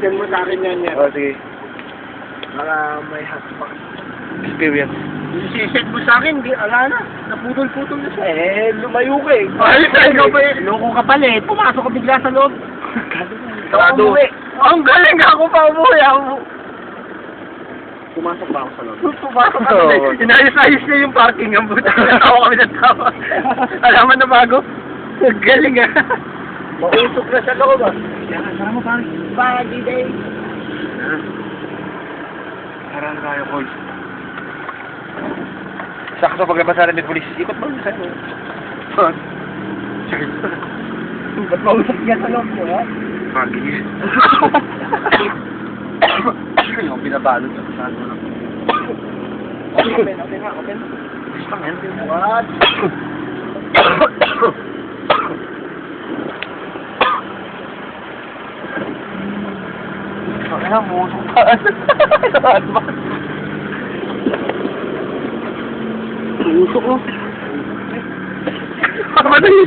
Send mo sa akin yan. Oh, sige. Para may hotspot. Experience. Isisend mo sa akin, di, ala na. Naputol-putol na siya. Lumayo ka eh. Ikaw ba eh? Loko ka pala eh. Pumasok ka bigla sa loob. Sarado. Ang galing ako pa umuwi. Pumasok pa ako sa loob. Pumasok ka pala eh. Inayos-ayos niya yung parking. Ang buta. Natawa kami ng tawa. Alaman na bago. Ang galing ah. Mausok na sa loob ah. Saan mo pare? Bagi day. Harang tayo, Cole. Sakto paglabas natin ng polis. Ikot mo sa'yo. Sige. Ba't mausap niya sa loob mo ha? Pagi. Yung binabalot sa saan mo lang. Open. Gusto nga yan. What? Kaya musok pa. Saan ba? Usok mo. Ano ba na yun?